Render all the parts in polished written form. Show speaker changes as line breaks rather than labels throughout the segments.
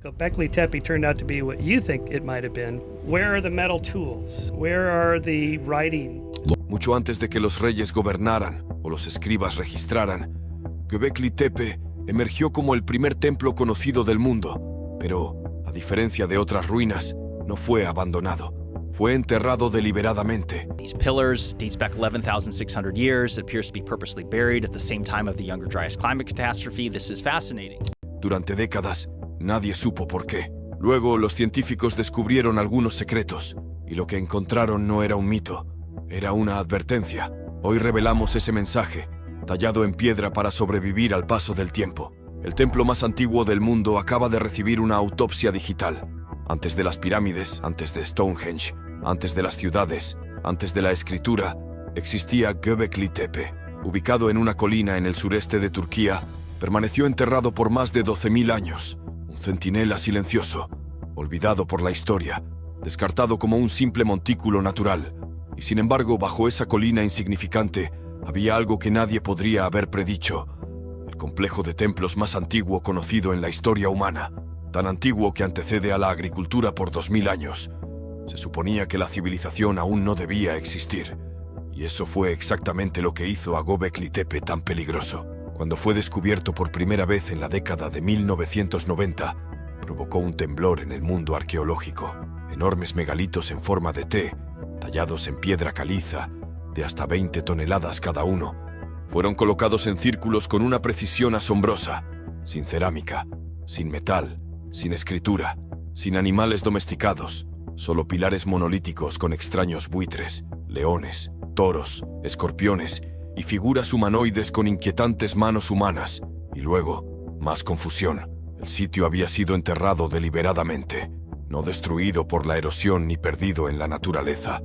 Göbekli Tepe turned out to be what you think it might have been. Where are the metal tools? Where are the writing?
Mucho antes de que los reyes gobernaran o los escribas registraran, Göbekli Tepe emergió como el primer templo conocido del mundo, pero, a diferencia de otras ruinas, no fue abandonado. Fue enterrado deliberadamente.
These pillars dates back 11,600 years. It appears to be purposely buried at the same time of the Younger Dryas climate catastrophe. This is fascinating.
Durante décadas, nadie supo por qué. Luego, los científicos descubrieron algunos secretos, y lo que encontraron no era un mito, era una advertencia. Hoy revelamos ese mensaje, tallado en piedra para sobrevivir al paso del tiempo. El templo más antiguo del mundo acaba de recibir una autopsia digital. Antes de las pirámides, antes de Stonehenge, antes de las ciudades, antes de la escritura, existía Göbekli Tepe. Ubicado en una colina en el sureste de Turquía, permaneció enterrado por más de 12.000 años. Un centinela silencioso, olvidado por la historia, descartado como un simple montículo natural. Y sin embargo, bajo esa colina insignificante, había algo que nadie podría haber predicho. El complejo de templos más antiguo conocido en la historia humana. Tan antiguo que antecede a la agricultura por 2000 años. Se suponía que la civilización aún no debía existir. Y eso fue exactamente lo que hizo a Göbekli Tepe tan peligroso. Cuando fue descubierto por primera vez en la década de 1990, provocó un temblor en el mundo arqueológico. Enormes megalitos en forma de T, tallados en piedra caliza, de hasta 20 toneladas cada uno, fueron colocados en círculos con una precisión asombrosa, sin cerámica, sin metal, sin escritura, sin animales domesticados, solo pilares monolíticos con extraños buitres, leones, toros, escorpiones y figuras humanoides con inquietantes manos humanas. Y luego, más confusión. El sitio había sido enterrado deliberadamente, no destruido por la erosión ni perdido en la naturaleza.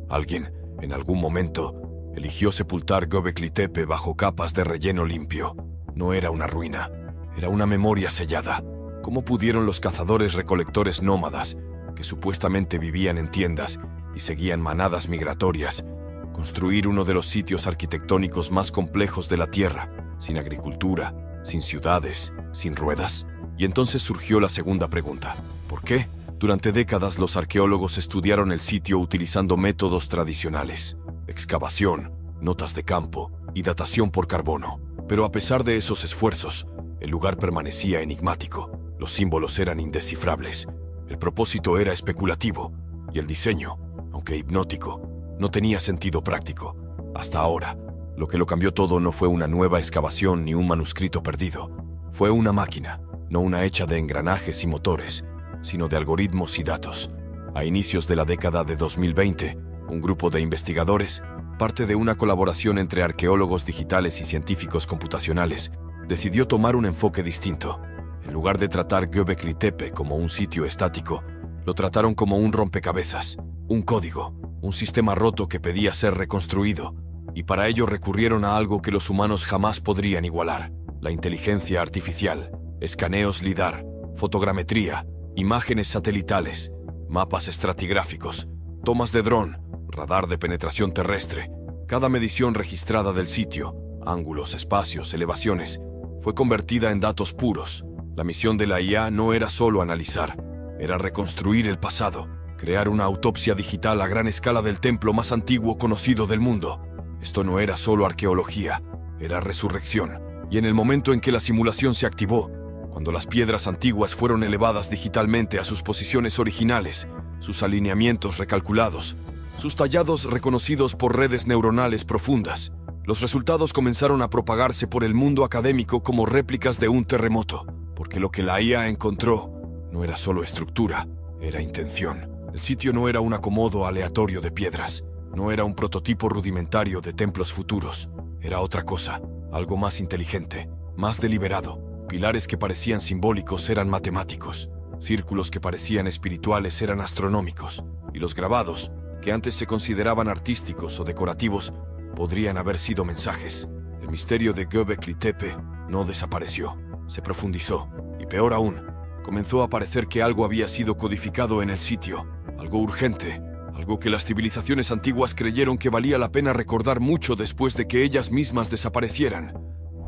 Alguien, en algún momento, eligió sepultar Göbekli Tepe bajo capas de relleno limpio. No era una ruina, era una memoria sellada. ¿Cómo pudieron los cazadores-recolectores nómadas, que supuestamente vivían en tiendas y seguían manadas migratorias, construir uno de los sitios arquitectónicos más complejos de la Tierra, sin agricultura, sin ciudades, sin ruedas? Y entonces surgió la segunda pregunta. ¿Por qué? Durante décadas los arqueólogos estudiaron el sitio utilizando métodos tradicionales, excavación, notas de campo y datación por carbono. Pero a pesar de esos esfuerzos, el lugar permanecía enigmático. Los símbolos eran indescifrables, el propósito era especulativo y el diseño, aunque hipnótico, no tenía sentido práctico. Hasta ahora, lo que lo cambió todo no fue una nueva excavación ni un manuscrito perdido. Fue una máquina, no una hecha de engranajes y motores, sino de algoritmos y datos. A inicios de la década de 2020, un grupo de investigadores, parte de una colaboración entre arqueólogos digitales y científicos computacionales, decidió tomar un enfoque distinto. En lugar de tratar Göbekli Tepe como un sitio estático, lo trataron como un rompecabezas, un código, un sistema roto que pedía ser reconstruido, y para ello recurrieron a algo que los humanos jamás podrían igualar: la inteligencia artificial, escaneos LIDAR, fotogrametría, imágenes satelitales, mapas estratigráficos, tomas de dron, radar de penetración terrestre. Cada medición registrada del sitio, ángulos, espacios, elevaciones, fue convertida en datos puros. La misión de la IA no era solo analizar, era reconstruir el pasado, crear una autopsia digital a gran escala del templo más antiguo conocido del mundo. Esto no era solo arqueología, era resurrección. Y en el momento en que la simulación se activó, cuando las piedras antiguas fueron elevadas digitalmente a sus posiciones originales, sus alineamientos recalculados, sus tallados reconocidos por redes neuronales profundas, los resultados comenzaron a propagarse por el mundo académico como réplicas de un terremoto, porque lo que la IA encontró no era solo estructura, era intención. El sitio no era un acomodo aleatorio de piedras, no era un prototipo rudimentario de templos futuros, era otra cosa, algo más inteligente, más deliberado. Pilares que parecían simbólicos eran matemáticos, círculos que parecían espirituales eran astronómicos, y los grabados, que antes se consideraban artísticos o decorativos, podrían haber sido mensajes. El misterio de Göbekli Tepe no desapareció, se profundizó, y peor aún, comenzó a parecer que algo había sido codificado en el sitio, algo urgente, algo que las civilizaciones antiguas creyeron que valía la pena recordar mucho después de que ellas mismas desaparecieran.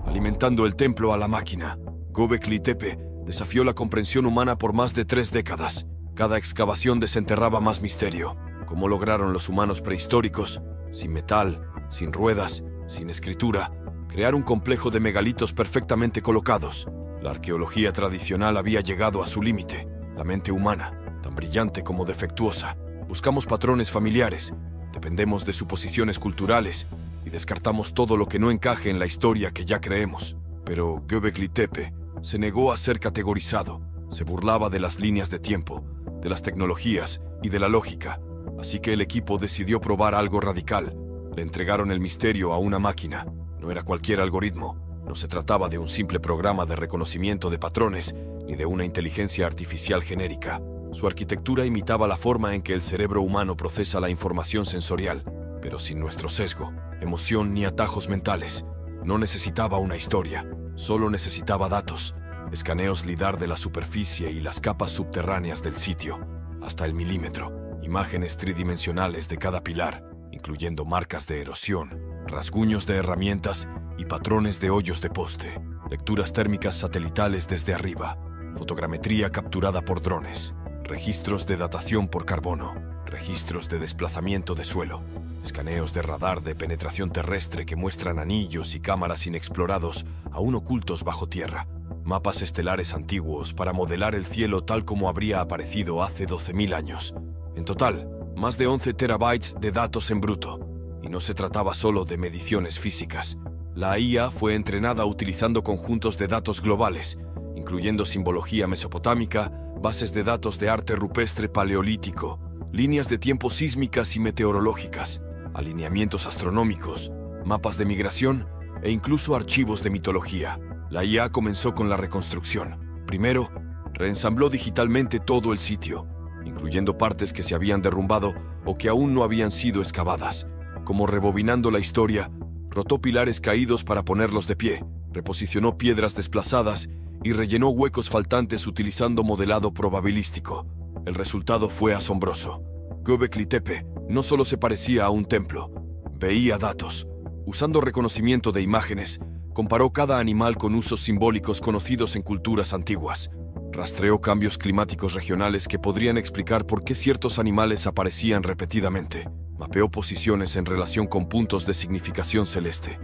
Alimentando el templo a la máquina, Göbekli Tepe desafió la comprensión humana por más de 3 décadas. Cada excavación desenterraba más misterio. ¿Cómo lograron los humanos prehistóricos, sin metal, sin ruedas, sin escritura, crear un complejo de megalitos perfectamente colocados? La arqueología tradicional había llegado a su límite. La mente humana, tan brillante como defectuosa. Buscamos patrones familiares, dependemos de suposiciones culturales y descartamos todo lo que no encaje en la historia que ya creemos. Pero Göbekli Tepe se negó a ser categorizado. Se burlaba de las líneas de tiempo, de las tecnologías y de la lógica. Así que el equipo decidió probar algo radical. Le entregaron el misterio a una máquina. No era cualquier algoritmo. No se trataba de un simple programa de reconocimiento de patrones ni de una inteligencia artificial genérica. Su arquitectura imitaba la forma en que el cerebro humano procesa la información sensorial, pero sin nuestro sesgo, emoción ni atajos mentales. No necesitaba una historia, solo necesitaba datos, escaneos lidar de la superficie y las capas subterráneas del sitio, hasta el milímetro, imágenes tridimensionales de cada pilar, incluyendo marcas de erosión, rasguños de herramientas y patrones de hoyos de poste, lecturas térmicas satelitales desde arriba, fotogrametría capturada por drones, registros de datación por carbono, registros de desplazamiento de suelo, escaneos de radar de penetración terrestre que muestran anillos y cámaras inexplorados aún ocultos bajo tierra, mapas estelares antiguos para modelar el cielo tal como habría aparecido hace 12.000 años. En total, más de 11 terabytes de datos en bruto. Y no se trataba solo de mediciones físicas. La IA fue entrenada utilizando conjuntos de datos globales, incluyendo simbología mesopotámica, bases de datos de arte rupestre paleolítico, líneas de tiempo sísmicas y meteorológicas, alineamientos astronómicos, mapas de migración e incluso archivos de mitología. La IA comenzó con la reconstrucción. Primero, reensambló digitalmente todo el sitio, incluyendo partes que se habían derrumbado o que aún no habían sido excavadas. Como rebobinando la historia, rotó pilares caídos para ponerlos de pie, reposicionó piedras desplazadas y rellenó huecos faltantes utilizando modelado probabilístico. El resultado fue asombroso. Göbekli Tepe no solo se parecía a un templo, veía datos. Usando reconocimiento de imágenes, comparó cada animal con usos simbólicos conocidos en culturas antiguas. Rastreó cambios climáticos regionales que podrían explicar por qué ciertos animales aparecían repetidamente. Mapeó posiciones en relación con puntos de significación celeste.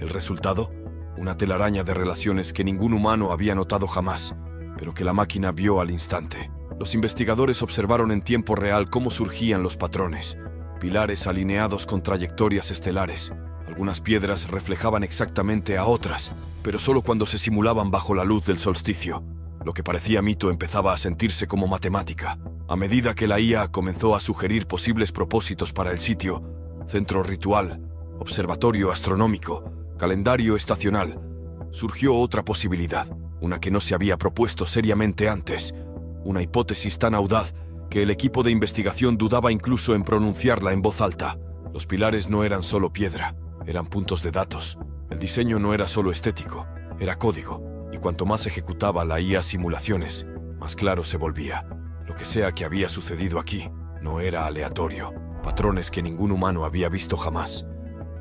¿El resultado? Una telaraña de relaciones que ningún humano había notado jamás, pero que la máquina vio al instante. Los investigadores observaron en tiempo real cómo surgían los patrones. Pilares alineados con trayectorias estelares. Algunas piedras reflejaban exactamente a otras, pero solo cuando se simulaban bajo la luz del solsticio. Lo que parecía mito empezaba a sentirse como matemática. A medida que la IA comenzó a sugerir posibles propósitos para el sitio, centro ritual, observatorio astronómico, calendario estacional, surgió otra posibilidad, una que no se había propuesto seriamente antes, una hipótesis tan audaz que el equipo de investigación dudaba incluso en pronunciarla en voz alta. Los pilares no eran solo piedra, eran puntos de datos. El diseño no era solo estético, era código, y cuanto más ejecutaba la IA simulaciones, más claro se volvía. Lo que sea que había sucedido aquí, no era aleatorio, patrones que ningún humano había visto jamás.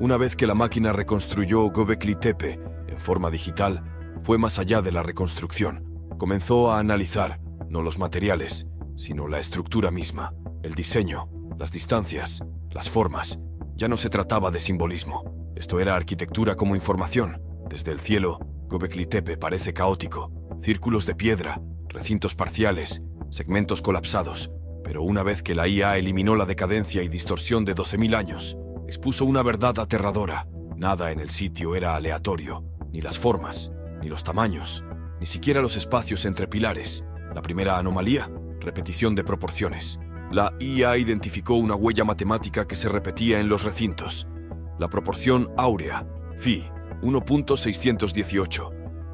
Una vez que la máquina reconstruyó Göbekli Tepe en forma digital, fue más allá de la reconstrucción. Comenzó a analizar, no los materiales, sino la estructura misma, el diseño, las distancias, las formas. Ya no se trataba de simbolismo. Esto era arquitectura como información. Desde el cielo, Göbekli Tepe parece caótico. Círculos de piedra, recintos parciales, segmentos colapsados. Pero una vez que la IA eliminó la decadencia y distorsión de 12.000 años, expuso una verdad aterradora. Nada en el sitio era aleatorio. Ni las formas, ni los tamaños, ni siquiera los espacios entre pilares. La primera anomalía, repetición de proporciones. La IA identificó una huella matemática que se repetía en los recintos. La proporción áurea, Phi, 1.618.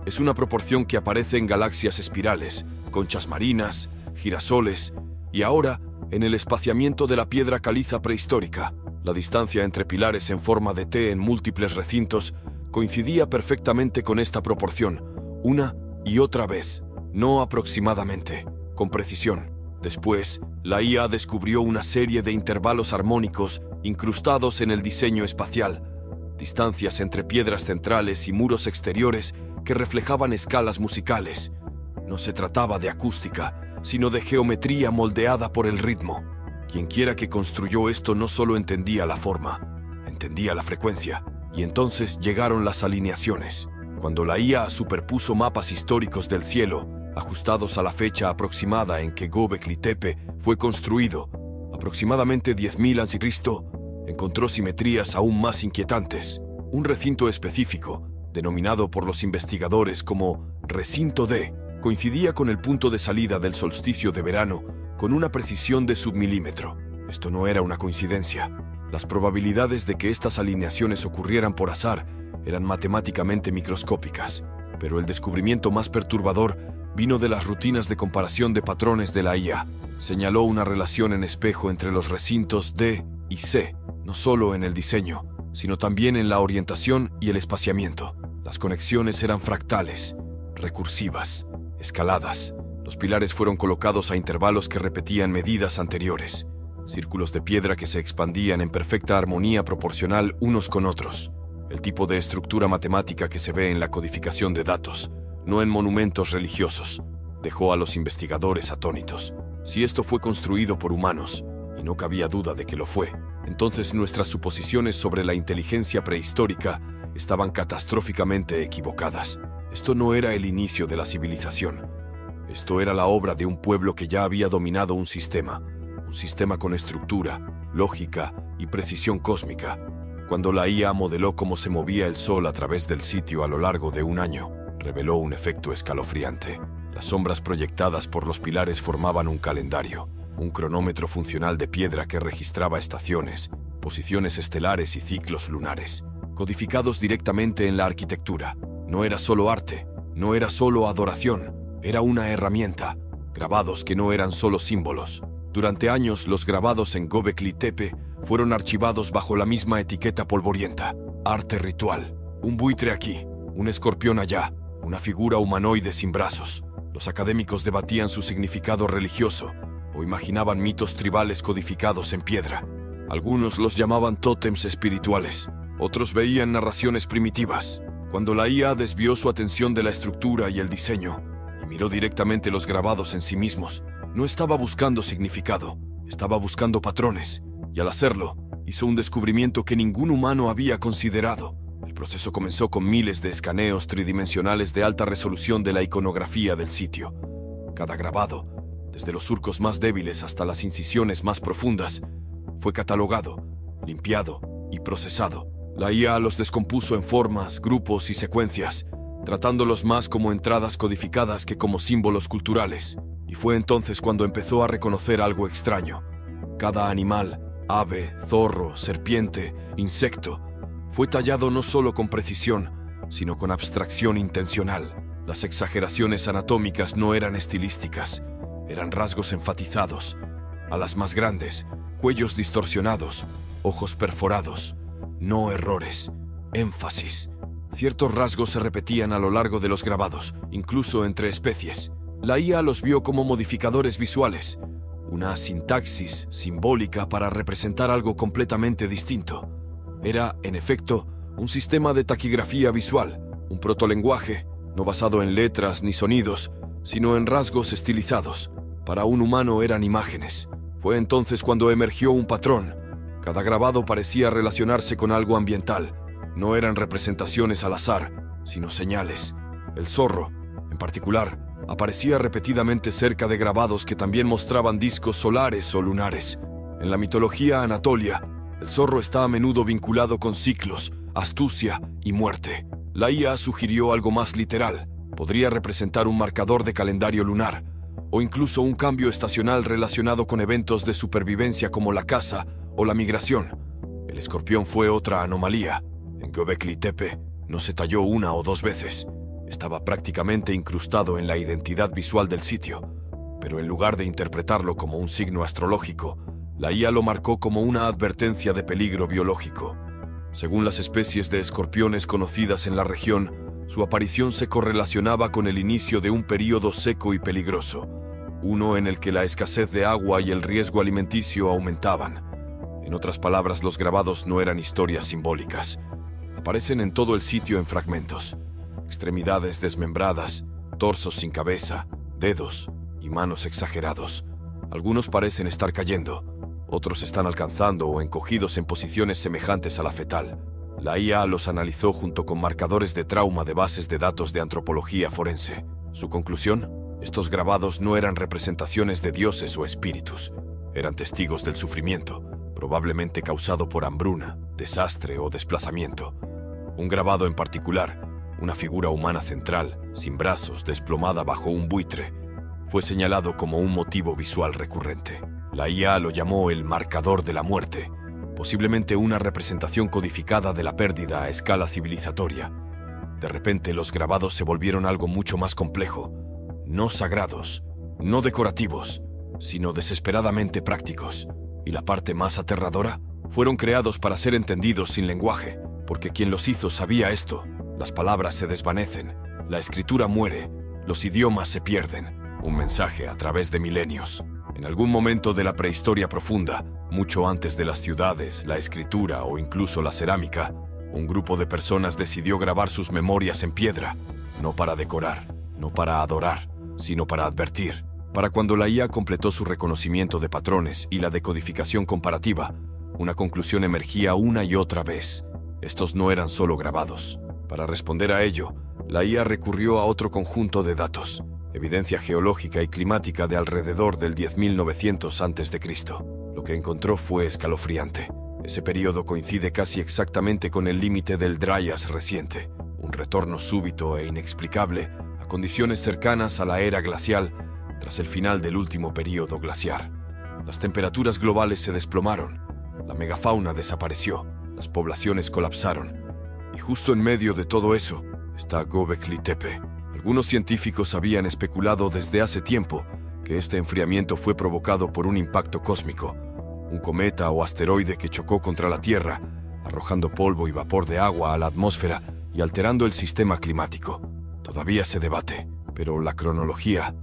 Es una proporción que aparece en galaxias espirales, conchas marinas, girasoles y ahora en el espaciamiento de la piedra caliza prehistórica. La distancia entre pilares en forma de T en múltiples recintos coincidía perfectamente con esta proporción, una y otra vez, no aproximadamente, con precisión. Después, la IA descubrió una serie de intervalos armónicos incrustados en el diseño espacial, distancias entre piedras centrales y muros exteriores que reflejaban escalas musicales. No se trataba de acústica, sino de geometría moldeada por el ritmo. Quienquiera que construyó esto no solo entendía la forma, entendía la frecuencia. Y entonces llegaron las alineaciones, cuando la IA superpuso mapas históricos del cielo, ajustados a la fecha aproximada en que Göbekli Tepe fue construido, aproximadamente 10.000 a.C., encontró simetrías aún más inquietantes. Un recinto específico, denominado por los investigadores como Recinto D, coincidía con el punto de salida del solsticio de verano con una precisión de submilímetro. Esto no era una coincidencia. Las probabilidades de que estas alineaciones ocurrieran por azar eran matemáticamente microscópicas, pero el descubrimiento más perturbador vino de las rutinas de comparación de patrones de la IA. Señaló una relación en espejo entre los recintos D y C, no solo en el diseño, sino también en la orientación y el espaciamiento. Las conexiones eran fractales, recursivas, escaladas. Los pilares fueron colocados a intervalos que repetían medidas anteriores, círculos de piedra que se expandían en perfecta armonía proporcional unos con otros. El tipo de estructura matemática que se ve en la codificación de datos, no en monumentos religiosos, dejó a los investigadores atónitos. Si esto fue construido por humanos, y no cabía duda de que lo fue, entonces nuestras suposiciones sobre la inteligencia prehistórica estaban catastróficamente equivocadas. Esto no era el inicio de la civilización. Esto era la obra de un pueblo que ya había dominado un sistema con estructura, lógica y precisión cósmica. Cuando la IA modeló cómo se movía el Sol a través del sitio a lo largo de un año, reveló un efecto escalofriante. Las sombras proyectadas por los pilares formaban un calendario, un cronómetro funcional de piedra que registraba estaciones, posiciones estelares y ciclos lunares, codificados directamente en la arquitectura. No era solo arte, no era solo adoración, era una herramienta, grabados que no eran solo símbolos. Durante años, los grabados en Göbekli Tepe fueron archivados bajo la misma etiqueta polvorienta: arte ritual. Un buitre aquí, un escorpión allá, una figura humanoide sin brazos. Los académicos debatían su significado religioso o imaginaban mitos tribales codificados en piedra. Algunos los llamaban tótems espirituales, otros veían narraciones primitivas. Cuando la IA desvió su atención de la estructura y el diseño y miró directamente los grabados en sí mismos, no estaba buscando significado, estaba buscando patrones, y al hacerlo, hizo un descubrimiento que ningún humano había considerado. El proceso comenzó con miles de escaneos tridimensionales de alta resolución de la iconografía del sitio. Cada grabado, desde los surcos más débiles hasta las incisiones más profundas, fue catalogado, limpiado y procesado. La IA los descompuso en formas, grupos y secuencias, tratándolos más como entradas codificadas que como símbolos culturales. Y fue entonces cuando empezó a reconocer algo extraño. Cada animal, ave, zorro, serpiente, insecto, fue tallado no solo con precisión, sino con abstracción intencional. Las exageraciones anatómicas no eran estilísticas, eran rasgos enfatizados. Alas más grandes, cuellos distorsionados, ojos perforados. No errores, énfasis. Ciertos rasgos se repetían a lo largo de los grabados, incluso entre especies. La IA los vio como modificadores visuales, una sintaxis simbólica para representar algo completamente distinto. Era, en efecto, un sistema de taquigrafía visual, un protolenguaje, no basado en letras ni sonidos, sino en rasgos estilizados. Para un humano eran imágenes. Fue entonces cuando emergió un patrón. Cada grabado parecía relacionarse con algo ambiental. No eran representaciones al azar, sino señales. El zorro, en particular, aparecía repetidamente cerca de grabados que también mostraban discos solares o lunares. En la mitología anatolia, el zorro está a menudo vinculado con ciclos, astucia y muerte. La IA sugirió algo más literal. Podría representar un marcador de calendario lunar, o incluso un cambio estacional relacionado con eventos de supervivencia como la caza o la migración. El escorpión fue otra anomalía. En Göbekli Tepe no se talló una o dos veces. Estaba prácticamente incrustado en la identidad visual del sitio, pero en lugar de interpretarlo como un signo astrológico, la IA lo marcó como una advertencia de peligro biológico. Según las especies de escorpiones conocidas en la región, su aparición se correlacionaba con el inicio de un período seco y peligroso, uno en el que la escasez de agua y el riesgo alimenticio aumentaban. En otras palabras, los grabados no eran historias simbólicas. Aparecen en todo el sitio en fragmentos. Extremidades desmembradas, torsos sin cabeza, dedos y manos exagerados. Algunos parecen estar cayendo, otros están alcanzando o encogidos en posiciones semejantes a la fetal. La IA los analizó junto con marcadores de trauma de bases de datos de antropología forense. Su conclusión: estos grabados no eran representaciones de dioses o espíritus, eran testigos del sufrimiento, probablemente causado por hambruna, desastre o desplazamiento. Un grabado en particular, una figura humana central, sin brazos, desplomada bajo un buitre, fue señalado como un motivo visual recurrente. La IA lo llamó el marcador de la muerte, posiblemente una representación codificada de la pérdida a escala civilizatoria. De repente los grabados se volvieron algo mucho más complejo, no sagrados, no decorativos, sino desesperadamente prácticos. Y la parte más aterradora, fueron creados para ser entendidos sin lenguaje, porque quien los hizo sabía esto: las palabras se desvanecen, la escritura muere, los idiomas se pierden. Un mensaje a través de milenios. En algún momento de la prehistoria profunda, mucho antes de las ciudades, la escritura o incluso la cerámica, un grupo de personas decidió grabar sus memorias en piedra, no para decorar, no para adorar, sino para advertir. Para cuando la IA completó su reconocimiento de patrones y la decodificación comparativa, una conclusión emergía una y otra vez: estos no eran solo grabados. Para responder a ello, la IA recurrió a otro conjunto de datos: evidencia geológica y climática de alrededor del 10.900 a.C. Lo que encontró fue escalofriante. Ese periodo coincide casi exactamente con el límite del Dryas reciente, un retorno súbito e inexplicable a condiciones cercanas a la era glacial tras el final del último período glaciar. Las temperaturas globales se desplomaron, la megafauna desapareció, las poblaciones colapsaron, y justo en medio de todo eso está Göbekli Tepe. Algunos científicos habían especulado desde hace tiempo que este enfriamiento fue provocado por un impacto cósmico, un cometa o asteroide que chocó contra la Tierra, arrojando polvo y vapor de agua a la atmósfera y alterando el sistema climático. Todavía se debate, pero la cronología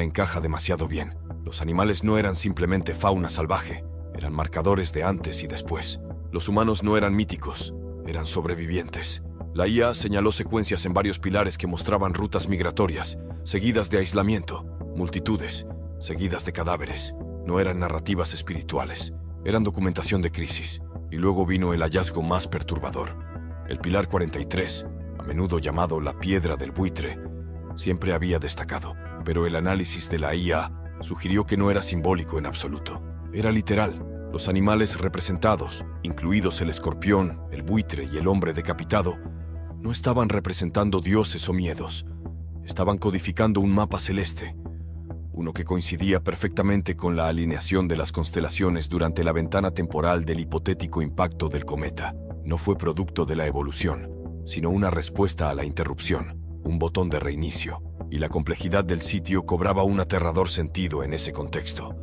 encaja demasiado bien. Los animales no eran simplemente fauna salvaje, eran marcadores de antes y después. Los humanos no eran míticos, eran sobrevivientes. La IA señaló secuencias en varios pilares que mostraban rutas migratorias, seguidas de aislamiento, multitudes, seguidas de cadáveres. No eran narrativas espirituales, eran documentación de crisis. Y luego vino el hallazgo más perturbador. El pilar 43, a menudo llamado la piedra del buitre, siempre había destacado, pero el análisis de la IA sugirió que no era simbólico en absoluto. Era literal. Los animales representados, incluidos el escorpión, el buitre y el hombre decapitado, no estaban representando dioses o miedos. Estaban codificando un mapa celeste, uno que coincidía perfectamente con la alineación de las constelaciones durante la ventana temporal del hipotético impacto del cometa. No fue producto de la evolución, sino una respuesta a la interrupción, un botón de reinicio, y la complejidad del sitio cobraba un aterrador sentido en ese contexto.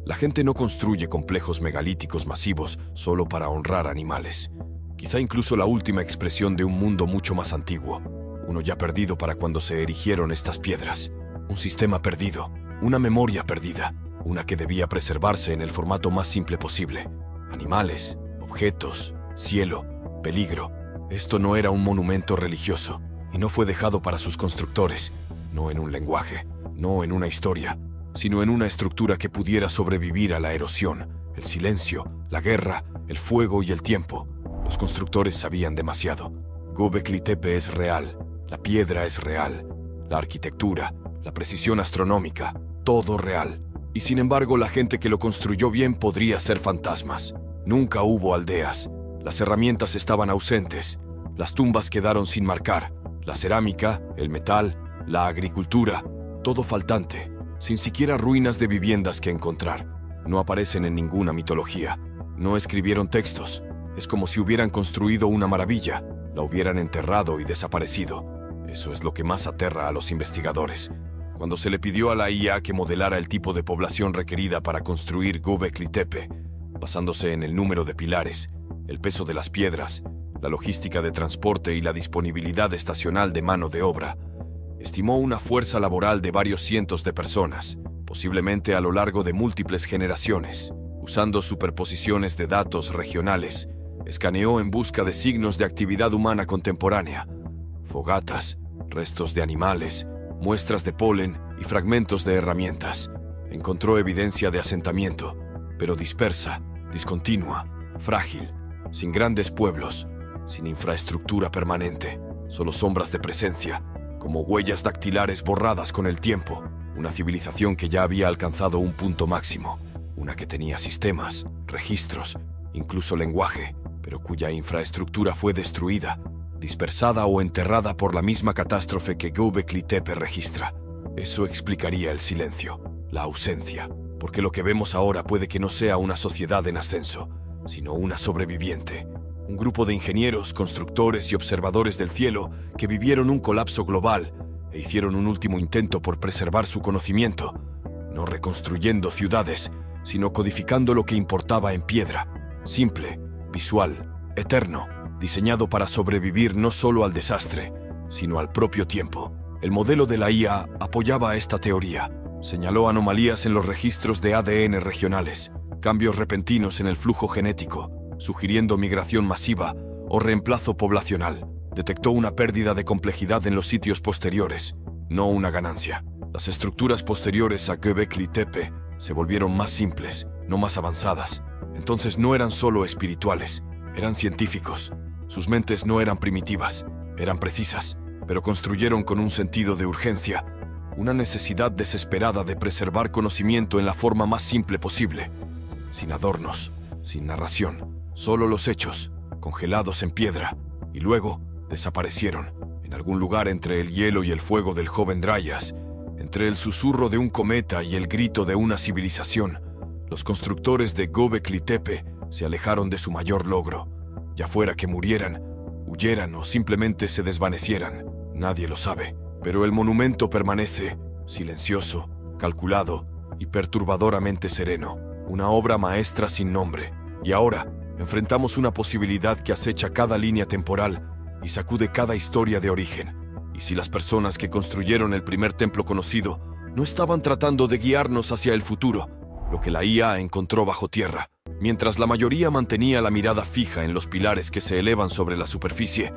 La gente no construye complejos megalíticos masivos solo para honrar animales. Quizá incluso la última expresión de un mundo mucho más antiguo, uno ya perdido para cuando se erigieron estas piedras. Un sistema perdido, una memoria perdida, una que debía preservarse en el formato más simple posible. Animales, objetos, cielo, peligro. Esto no era un monumento religioso, y no fue dejado para sus constructores, no en un lenguaje, no en una historia, sino en una estructura que pudiera sobrevivir a la erosión, el silencio, la guerra, el fuego y el tiempo. Los constructores sabían demasiado. Göbekli Tepe es real, la piedra es real, la arquitectura, la precisión astronómica, todo real. Y sin embargo, la gente que lo construyó bien podría ser fantasmas. Nunca hubo aldeas. Las herramientas estaban ausentes. Las tumbas quedaron sin marcar. La cerámica, el metal, la agricultura, todo faltante, sin siquiera ruinas de viviendas que encontrar. No aparecen en ninguna mitología. No escribieron textos. Es como si hubieran construido una maravilla, la hubieran enterrado y desaparecido. Eso es lo que más aterra a los investigadores. Cuando se le pidió a la IA que modelara el tipo de población requerida para construir Göbekli Tepe, basándose en el número de pilares, el peso de las piedras, la logística de transporte y la disponibilidad estacional de mano de obra, estimó una fuerza laboral de varios cientos de personas, posiblemente a lo largo de múltiples generaciones. Usando superposiciones de datos regionales, escaneó en busca de signos de actividad humana contemporánea, fogatas, restos de animales, muestras de polen y fragmentos de herramientas. Encontró evidencia de asentamiento, pero dispersa, discontinua, frágil, sin grandes pueblos, sin infraestructura permanente, solo sombras de presencia, como huellas dactilares borradas con el tiempo. Una civilización que ya había alcanzado un punto máximo, una que tenía sistemas, registros, incluso lenguaje, pero cuya infraestructura fue destruida, dispersada o enterrada por la misma catástrofe que Göbekli Tepe registra. Eso explicaría el silencio, la ausencia, porque lo que vemos ahora puede que no sea una sociedad en ascenso, sino una sobreviviente. Un grupo de ingenieros, constructores y observadores del cielo que vivieron un colapso global e hicieron un último intento por preservar su conocimiento, no reconstruyendo ciudades, sino codificando lo que importaba en piedra, simple, visual, eterno, diseñado para sobrevivir no solo al desastre, sino al propio tiempo. El modelo de la IA apoyaba esta teoría. Señaló anomalías en los registros de ADN regionales, cambios repentinos en el flujo genético, sugiriendo migración masiva o reemplazo poblacional. Detectó una pérdida de complejidad en los sitios posteriores, no una ganancia. Las estructuras posteriores a Göbekli Tepe se volvieron más simples, no más avanzadas. Entonces no eran solo espirituales, eran científicos. Sus mentes no eran primitivas, eran precisas, pero construyeron con un sentido de urgencia, una necesidad desesperada de preservar conocimiento en la forma más simple posible, sin adornos, sin narración, solo los hechos, congelados en piedra, y luego desaparecieron, en algún lugar entre el hielo y el fuego del joven Dryas, entre el susurro de un cometa y el grito de una civilización. Los constructores de Göbekli Tepe se alejaron de su mayor logro, ya fuera que murieran, huyeran o simplemente se desvanecieran. Nadie lo sabe, pero el monumento permanece, silencioso, calculado y perturbadoramente sereno, una obra maestra sin nombre. Y ahora enfrentamos una posibilidad que acecha cada línea temporal y sacude cada historia de origen. ¿Y si las personas que construyeron el primer templo conocido no estaban tratando de guiarnos hacia el futuro, lo que la IA encontró bajo tierra? Mientras la mayoría mantenía la mirada fija en los pilares que se elevan sobre la superficie,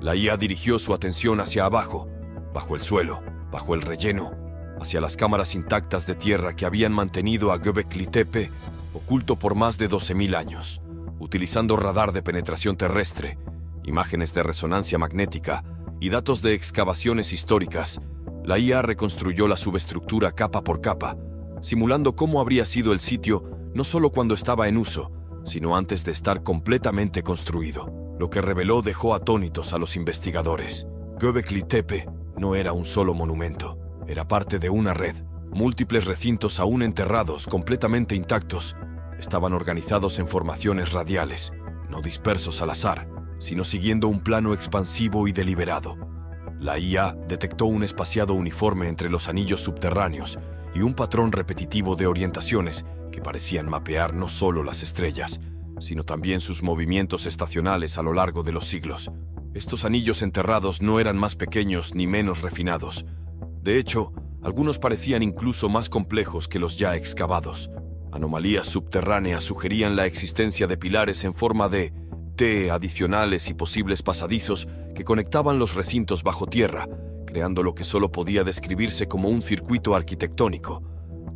la IA dirigió su atención hacia abajo, bajo el suelo, bajo el relleno, hacia las cámaras intactas de tierra que habían mantenido a Göbekli Tepe oculto por más de 12.000 años. Utilizando radar de penetración terrestre, imágenes de resonancia magnética y datos de excavaciones históricas, la IA reconstruyó la subestructura capa por capa, simulando cómo habría sido el sitio no solo cuando estaba en uso, sino antes de estar completamente construido. Lo que reveló dejó atónitos a los investigadores. Göbekli Tepe no era un solo monumento, era parte de una red. Múltiples recintos aún enterrados, completamente intactos, estaban organizados en formaciones radiales, no dispersos al azar, sino siguiendo un plano expansivo y deliberado. La IA detectó un espaciado uniforme entre los anillos subterráneos y un patrón repetitivo de orientaciones que parecían mapear no solo las estrellas, sino también sus movimientos estacionales a lo largo de los siglos. Estos anillos enterrados no eran más pequeños ni menos refinados. De hecho, algunos parecían incluso más complejos que los ya excavados. Anomalías subterráneas sugerían la existencia de pilares en forma de T adicionales y posibles pasadizos que conectaban los recintos bajo tierra, creando lo que solo podía describirse como un circuito arquitectónico,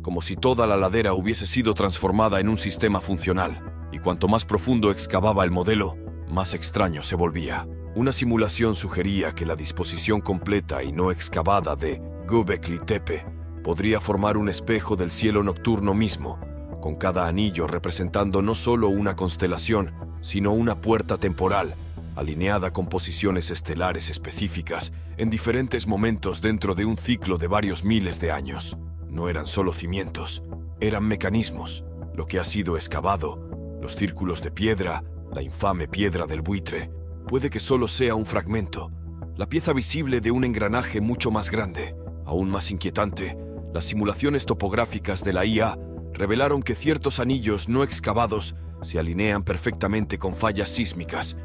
como si toda la ladera hubiese sido transformada en un sistema funcional. Y cuanto más profundo excavaba el modelo, más extraño se volvía. Una simulación sugería que la disposición completa y no excavada de Göbekli Tepe podría formar un espejo del cielo nocturno mismo, con cada anillo representando no solo una constelación, sino una puerta temporal, alineada con posiciones estelares específicas en diferentes momentos dentro de un ciclo de varios miles de años. No eran solo cimientos, eran mecanismos, lo que ha sido excavado, los círculos de piedra, la infame piedra del buitre. Puede que solo sea un fragmento, la pieza visible de un engranaje mucho más grande. Aún más inquietante, las simulaciones topográficas de la IA revelaron que ciertos anillos no excavados se alinean perfectamente con fallas sísmicas,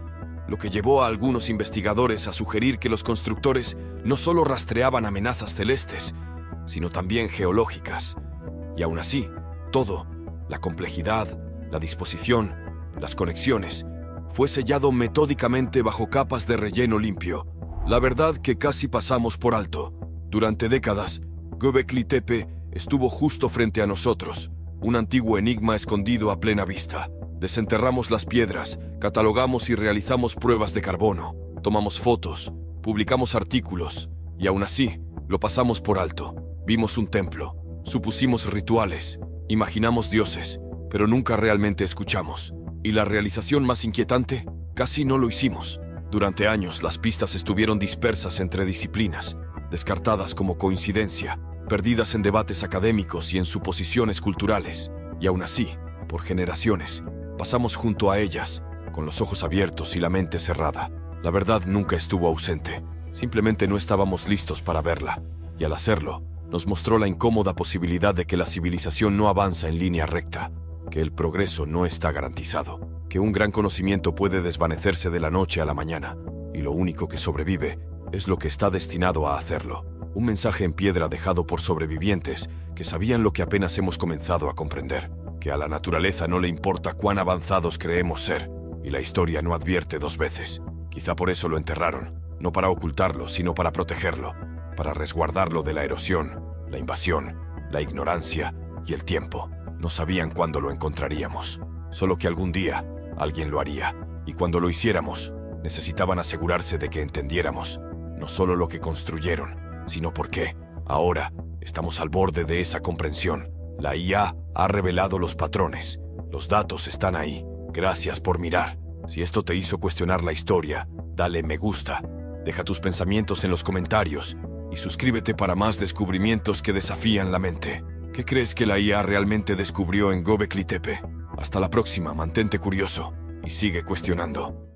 lo que llevó a algunos investigadores a sugerir que los constructores no solo rastreaban amenazas celestes, sino también geológicas. Y aún así, todo, la complejidad, la disposición, las conexiones, fue sellado metódicamente bajo capas de relleno limpio. La verdad que casi pasamos por alto. Durante décadas, Göbekli Tepe estuvo justo frente a nosotros, un antiguo enigma escondido a plena vista. Desenterramos las piedras, catalogamos y realizamos pruebas de carbono, tomamos fotos, publicamos artículos, y aún así, lo pasamos por alto. Vimos un templo, supusimos rituales, imaginamos dioses, pero nunca realmente escuchamos. Y la realización más inquietante, casi no lo hicimos. Durante años las pistas estuvieron dispersas entre disciplinas, descartadas como coincidencia, perdidas en debates académicos y en suposiciones culturales. Y aún así, por generaciones, pasamos junto a ellas, con los ojos abiertos y la mente cerrada. La verdad nunca estuvo ausente, simplemente no estábamos listos para verla. Y al hacerlo, nos mostró la incómoda posibilidad de que la civilización no avanza en línea recta, que el progreso no está garantizado, que un gran conocimiento puede desvanecerse de la noche a la mañana, y lo único que sobrevive es lo que está destinado a hacerlo. Un mensaje en piedra dejado por sobrevivientes que sabían lo que apenas hemos comenzado a comprender, que a la naturaleza no le importa cuán avanzados creemos ser, y la historia no advierte dos veces. Quizá por eso lo enterraron, no para ocultarlo, sino para protegerlo, para resguardarlo de la erosión, la invasión, la ignorancia y el tiempo. No sabían cuándo lo encontraríamos, solo que algún día alguien lo haría, y cuando lo hiciéramos, necesitaban asegurarse de que entendiéramos no solo lo que construyeron, sino por qué. Ahora estamos al borde de esa comprensión. La IA ha revelado los patrones, los datos están ahí. Gracias por mirar. Si esto te hizo cuestionar la historia, dale me gusta, deja tus pensamientos en los comentarios y suscríbete para más descubrimientos que desafían la mente. ¿Qué crees que la IA realmente descubrió en Göbekli Tepe? Hasta la próxima, mantente curioso y sigue cuestionando.